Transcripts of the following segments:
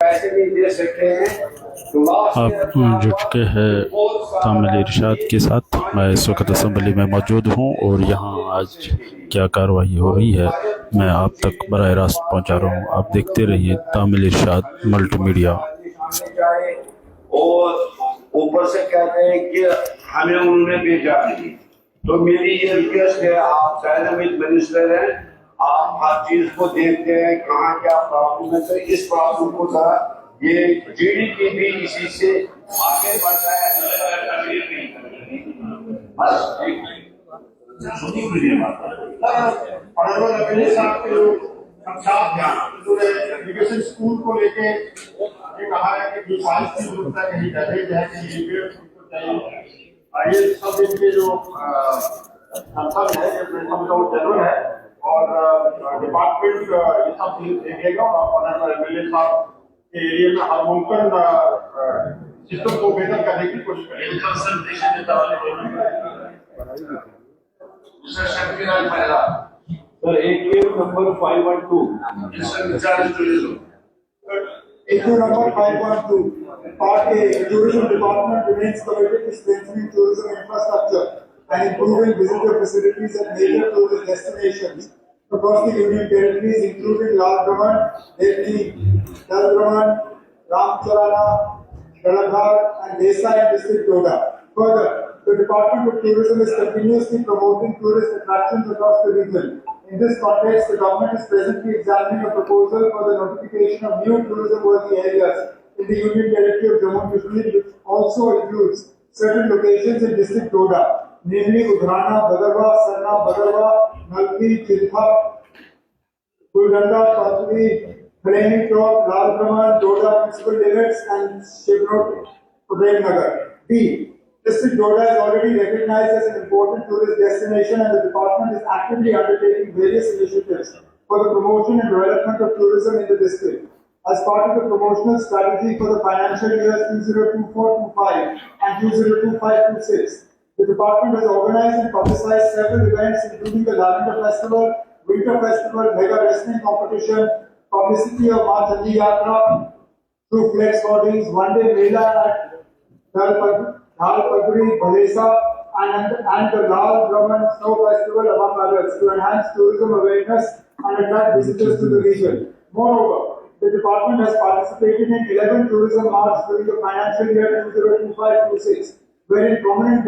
पैसे नहीं दे सकते हैं तो आप जुड़ चुके हैं तामिल इरशाद के साथ। मैं इस वक्त असम्बली में मौजूद हूँ और यहाँ आज क्या कार्रवाई हो रही है मैं आप तक बराह रास्त पहुँचा रहा हूँ। आप देखते रहिए तामिल इरशाद मल्टीमीडिया। जाए और ऊपर से कह रहे हैं कि हमें उन्होंने भेजा नहीं। तो मेरी ये रिक्वेस्ट है, आप डायनामिक मिनिस्टर हैं, आप हर चीज को देखते हैं कहाँ क्या प्रॉब्लम है, तो इस प्रॉब्लम को था ये जीडीपी भी इसी से आगे बढ़ता है। एजुकेशन स्कूल को लेके ये कहा है कि जो साइंस की जरूरत है कहीं दहेज है कहीं चाहिए, ये सब इनके जो संसद है जरूर है और डिपार्टमेंट ये सब देखेगा और एमएलए साहब के एरिया में हर मुमकिन सिस्टम को बेहतर करने की कोशिश करेंगे। Sir AQM number 512 issue number 512 Part A, Tourism Department remains committed to strengthening tourism infrastructure and improving visitor facilities at major tourist destinations across the Union territories, including Lal Praman, Devki, Dal Praman, Ramcharana, Dalaghar, and Desai and District Doda. Further, the Department of Tourism is continuously promoting tourist attractions across the region. In this context, the government is presently examining a proposal for the notification of new tourism-worthy areas in the Union Territory of Jammu and Kashmir, which also includes certain locations in District Doda, namely Udhrana, Badarwa, Sarna, Badarwa, Nalki, Chiltha, Gulganda, Patri, Flaming Top, Lal Praman, Doda Municipal Limits, and Shivnot, Premnagar. B. District Doda is already recognized as an important tourist destination and the department is actively undertaking various initiatives for the promotion and development of tourism in the district. As part of the promotional strategy for the financial years 2024-25 and 2025-26, the department has organized and publicized several events including the Lavender Festival, Winter Festival, Mega Wrestling Competition, publicity of Maa Chandi Yatra through flex bodies, one-day Mela at Dhal Pagri, Bhalesa, and the Lal Praman Snow Festival, among others, to enhance tourism awareness and attract visitors to the region. Moreover, the department has participated in 11 tourism marches during the financial year 2025-26, wherein prominent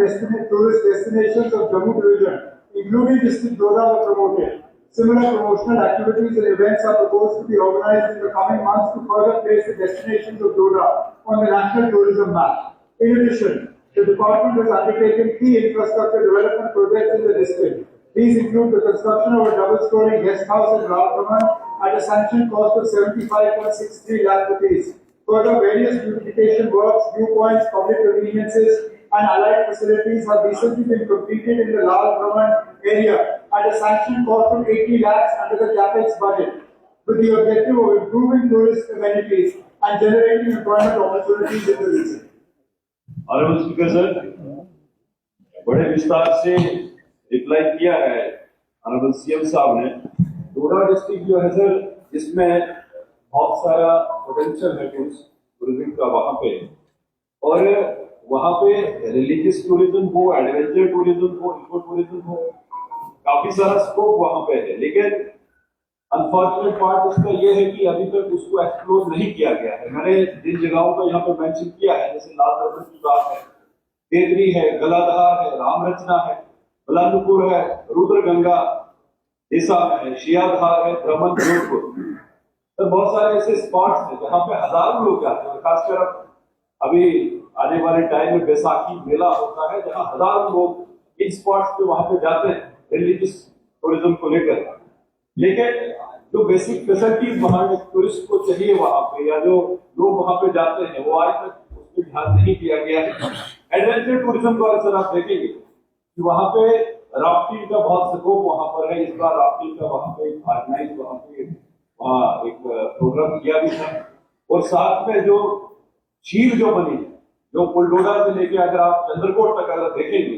tourist destinations of Jammu division, including District Doda, were promoted. Similar promotional activities and events are proposed to be organized in the coming months to further place the destinations of Doda on the national tourism map. In addition, the department has undertaken key infrastructure development projects in the district. These include the construction of a double-story guest house in Lal Praman at a sanctioned cost of 75.63 lakh rupees. Further, various beautification works, viewpoints, public conveniences, and allied facilities have recently been completed in the Lal Praman area at a sanctioned cost of 80 lakhs under the capex budget, with the objective of improving tourist amenities and generating employment opportunities in the region. Honourable speaker sir, बड़े विस्तार से reply किया है honourable CM साहब ने। डोडा district जो है sir, इसमें बहुत सारा पोटेंशियल है टूरिज्म का वहां पे, और वहां पे रिलीजियस टूरिज्म हो, एडवेंचर टूरिज्म हो, इको टूरिज्म हो, काफी सारा स्कोप वहां पे है। लेकिन अनफॉर्चुनेट पार्ट इसका यह है कि अभी तक उसको एक्सप्लोर नहीं किया गया है। मैंने जिन जगहों का यहाँ पे मेंशन किया है, जैसे लाल दरबार की बात है, केतरी है, गलाधार है, राम रचना है, बलानुपुर है, रुद्रगंगा देसा है, शियाधार है, दमन, जोधपुर, तो बहुत सारे ऐसे स्पॉट्स हैं जहाँ पे हजारों लोग जाते हैं। खासकर अभी आने वाले टाइम में बैसाखी मेला होता है, जहाँ हजारों लोग इन स्पॉट्स पे वहां पे जाते हैं रिलीजियस टूरिज्म को लेकर। लेकिन जो बेसिक फैसिलिटीज वहां टूरिस्ट को चाहिए वहां पे, या जो लोग वहां पे जाते हैं, वो आज तक उस पर ध्यान नहीं दिया गया है। एडवेंचर टूरिज्म को अक्सर आप देखेंगे कि वहां पे राफ्टिंग का बहुत स्कोप वहां पर है। इस बार राफ्टिंग का वहां पे ऑर्गेनाइज वहां एक प्रोग्राम किया भी था, और साथ में जो झील जो बनी, जो पुलडोडा से लेके अगर आप चंद्रकोट तक अगर देखेंगे,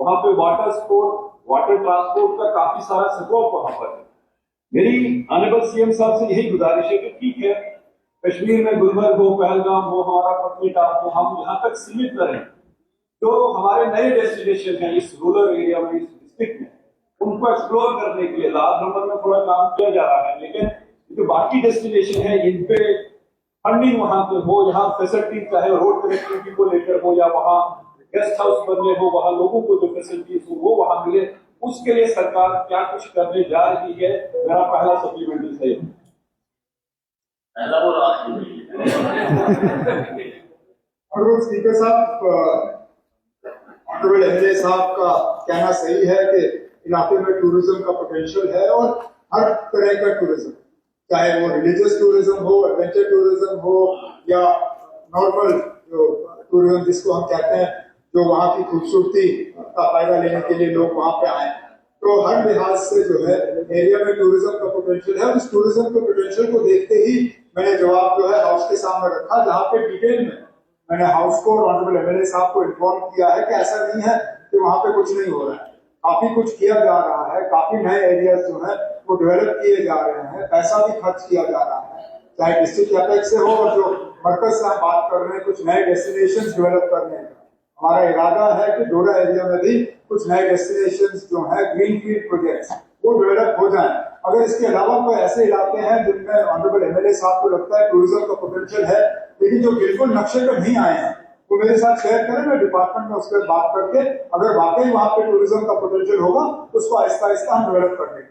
वहां पे वाटर स्पोर्ट, वाटर ट्रांसपोर्ट का काफी सारा स्कोप वहां पर है। मेरी ऑनरेबल सीएम साहब से यही गुजारिश है कि ठीक है, कश्मीर में गुलमर्ग हो, पहलगाम हो, हमारा पत्नीटॉप हो, हम यहाँ तक सीमित न रहें। जो हमारे नए डेस्टिनेशन हैं इस रूरल एरिया में, इस डिस्ट्रिक्ट में, उनको एक्सप्लोर करने के लिए लाल नंबर में थोड़ा काम किया जा रहा है, लेकिन जो बाकी डेस्टिनेशन है इन पे फंडिंग वहां पे हो, यहाँ फैसिलिटी चाहे रोड कनेक्टिविटी को लेकर हो या वहाँ गेस्ट हाउस बनने हो, वहाँ लोगों को जो फैसिलिटीज हो वो वहां मिले, उसके लिए सरकार क्या कुछ करने जा रही है, मेरा पहला सप्लीमेंट्री है। और स्पीकर साहब, ऑनरेबल एमएलए साहब का कहना सही है कि इलाके में टूरिज्म का पोटेंशियल है और हर तरह का टूरिज्म, चाहे वो रिलीजियस टूरिज्म हो, एडवेंचर टूरिज्म हो या नॉर्मल जो टूरिज्म जिसको हम कहते हैं, जो वहाँ की खूबसूरती का फायदा लेने के लिए लोग वहाँ पे आए। तो हर लिहाज से जो है एरिया में टूरिज्म का पोटेंशियल है। उस टूरिज्म के पोटेंशियल को देखते ही मैंने जवाब जो है हाउस के सामने रखा, जहाँ पे डिटेल में मैंने हाउस को और ऑनरेबल एमएलए साहब को इन्फॉर्म किया है कि ऐसा नहीं है कि वहाँ पे कुछ नहीं हो रहा है, काफी कुछ किया जा रहा है, काफी नए एरियाज जो है वो डेवलप किए जा रहे हैं, पैसा भी खर्च किया जा रहा है, चाहे डिस्ट्रिक्ट कैपेक्स से हो और जो मरकज से हम बात कर रहे हैं कुछ नए डेस्टिनेशन डेवलप करने का। हमारा इरादा है कि डोडा एरिया में भी कुछ नए डेस्टिनेशन जो है ग्रीनफील्ड प्रोजेक्ट्स वो डेवलप हो जाए। अगर इसके अलावा कोई ऐसे इलाके हैं जिनमें ऑनरेबल एमएलए साहब को लगता है टूरिज्म का पोटेंशियल है, लेकिन जो बिल्कुल नक्शे पर नहीं आए हैं, वो मेरे साथ शेयर करें, मैं डिपार्टमेंट में उस पर बात करके अगर वाकई वहां पे टूरिज्म का पोटेंशियल होगा उसको आहिस्ता आहिस्ता हम डेवलप कर देंगे।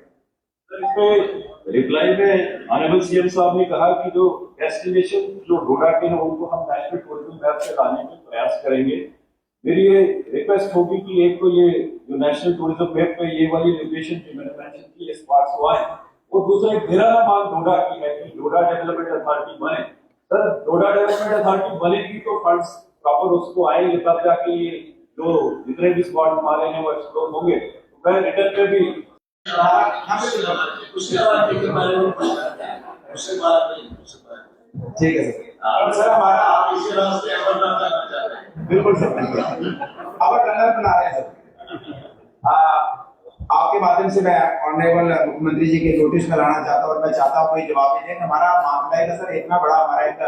रिप्लाई में ऑनरेबल सीएम साहब ने कहा कि जो डेस्टिनेशन जो डोडा के हैं उनको हम नेशनल टूरिज्म मैप से लाने का प्रयास करेंगे। मेरी ये रिक्वेस्ट होगी कि एक तो ये जो नेशनल टूरिज्म मैप पे ये वाली लोकेशन जो मैंने मेंशन की इस पार्ट हुआ है, और दूसरा एक मेरा मांग डोडा की है कि डोडा डेवलपमेंट अथॉरिटी बने। सर डोडा डेवलपमेंट अथॉरिटी बनेगी तो फंड्स प्रॉपर उसको आएंगे, तब जाके ये जो जितने भी स्पॉट हमारे हैं वो एक्सप्लोर होंगे। तो मैं रिटर्न में भी ठीक है सर। सर हमारा आप इसी रास्ते बढ़ना चाहते हैं? बिल्कुल सर, अब टनल बना रहे हैं सर। आपके माध्यम से मैं ऑनरेबल मुख्यमंत्री जी के नोटिस में लाना चाहता हूँ और मैं चाहता हूँ कोई जवाब दे। हमारा मामला है सर इतना बड़ा, हमारा एक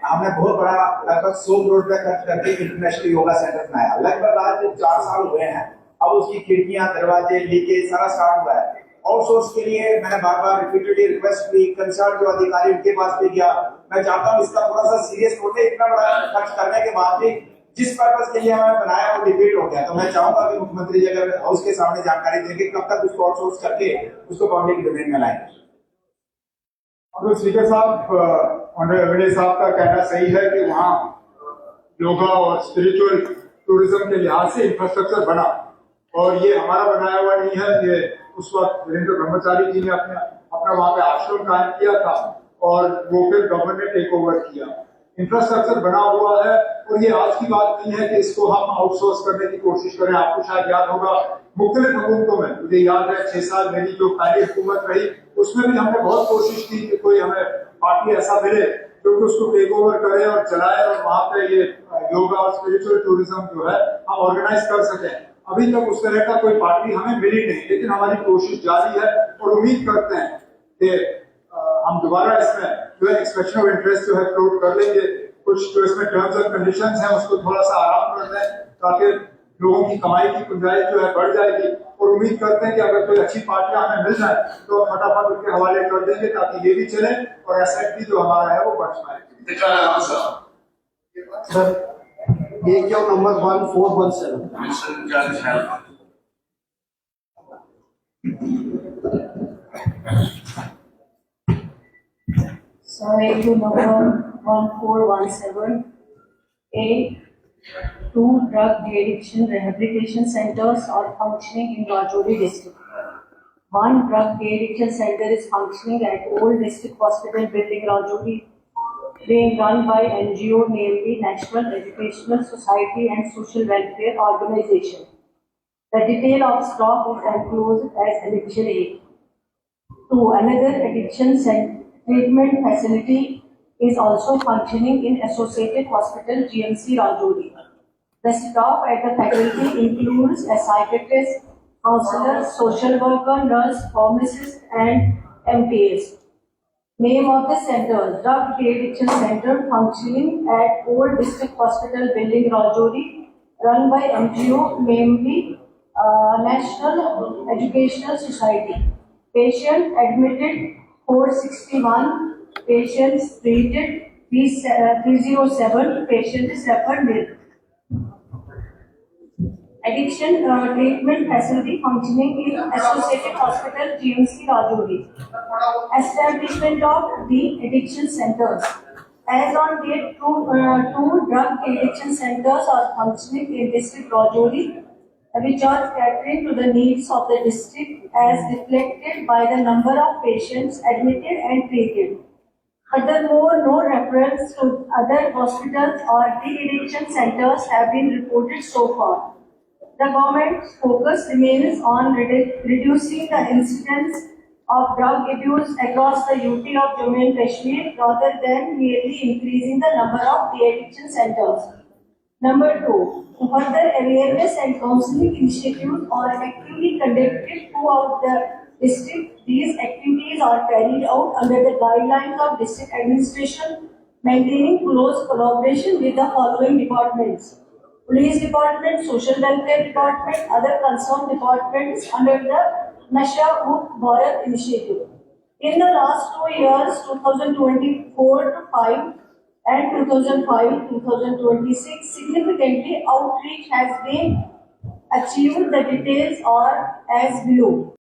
हमने बहुत बड़ा लगभग 100 करोड़ रुपए खर्च करके इंटरनेशनल योगा सेंटर बनाया। लगभग आज 4 साल हुए हैं, अब उसकी खिड़कियां, दरवाजे, लीकेज सारा स्टार्ट हुआ है। आउटसोर्स के लिए मैंने बार बार रिपीटेडली रिक्वेस्ट की, कंसर्न जो अधिकारी उनके पास भी गया। मैं चाहता हूँ इसका थोड़ा सा सीरियस नोट है, इतना बड़ा खर्च करने के बाद भी जिस पर्पस के लिए हमें बनाया वो डिफीट हो गया। तो मैं चाहूंगा कि मुख्यमंत्री जी अगर हाउस के सामने जानकारी देंगे कब तक उसको आउटसोर्स करके उसको पब्लिक डोमेन में लाएंगे। और स्पीकर साहब, ऑनरेबल एमएलए साहब का कहना सही है कि वहाँ योगा और स्पिरिचुअल टूरिज्म के लिहाज से इंफ्रास्ट्रक्चर बना, और ये हमारा बनाया हुआ नहीं है। ये उस वक्त वीरेंद्र ब्रह्मचारी जी ने अपना वहाँ पे आश्रम कायम किया था और वो फिर गवर्नमेंट ने टेक ओवर किया। इंफ्रास्ट्रक्चर बना हुआ है और ये आज की बात नहीं है कि इसको हम आउटसोर्स करने की कोशिश करें। आपको शायद याद होगा मुख्तलिफ हुकूमतों में, मुझे याद है 6 साल मेरी जो पहली हुकूमत रही उसमें भी हमने बहुत कोशिश की कि कोई हमें पार्टी ऐसा मिले जो कि उसको टेक ओवर करे और चलाए और वहाँ पे ये योगा और स्पिरिचुअल टूरिज्म जो है हम ऑर्गेनाइज कर सकें। अभी तक उस तरह का कोई पार्टी हमें मिली नहीं, लेकिन हमारी कोशिश जारी है और उम्मीद करते हैं कि हम दोबारा इसमें जो है एक्सप्रेशन ऑफ इंटरेस्ट जो है फ्लोट कर लेंगे। कुछ जो इसमें टर्म्स एंड कंडीशंस हैं उसको थोड़ा सा आराम कर दें ताकि लोगों की कमाई की गुंजाइश जो है बढ़ जाएगी, और उम्मीद करते हैं कि अगर कोई अच्छी पार्टियां हमें मिल जाए तो फटाफट उनके हवाले कर देंगे ताकि ये भी चले और एसेट भी जो हमारा है वो बढ़ पाए। सर ये क्यों number 1417 Survey to number 1417, A, 2 drug de-addiction rehabilitation centers are functioning in Rajouri district. 1 drug de-addiction center is functioning at Old District Hospital building Rajouri, being run by NGO namely National Educational Society and Social Welfare Organization. The detail of stock is enclosed as Annexure A. 2. Another addiction treatment facility is also functioning in Associated Hospital GMC Rajouri. The staff at the faculty includes a psychiatrist, counselor, social worker, nurse, pharmacist and MTs. Name of the center: Drug De-Addiction Center, functioning at Old District Hospital Building, Rajouri, run by NGO, namely National Educational Society. Patient admitted 461, patients treated 307, patient is referred nil. Addiction treatment facility functioning in Associated Hospital, GMC, Rajouri. Establishment of the addiction centers. As on date, two drug addiction centers are functioning in district Rajouri, which are catering to the needs of the district as reflected by the number of patients admitted and treated. Furthermore, no reference to other hospitals or de-addiction centers have been reported so far. The government's focus remains on reducing the incidence of drug abuse across the UT of Jammu and Kashmir rather than merely increasing the number of de-addiction centers. Number 2, further awareness and counseling initiatives are actively conducted throughout the district. These activities are carried out under the guidelines of district administration, maintaining close collaboration with the following departments: Police Department, Social Welfare Department, other concerned departments under the Nasha Mukt Bharat initiative. In the last 2 years, 2024-5 and 2005-2026, significantly outreach has been achieved. The details are as below.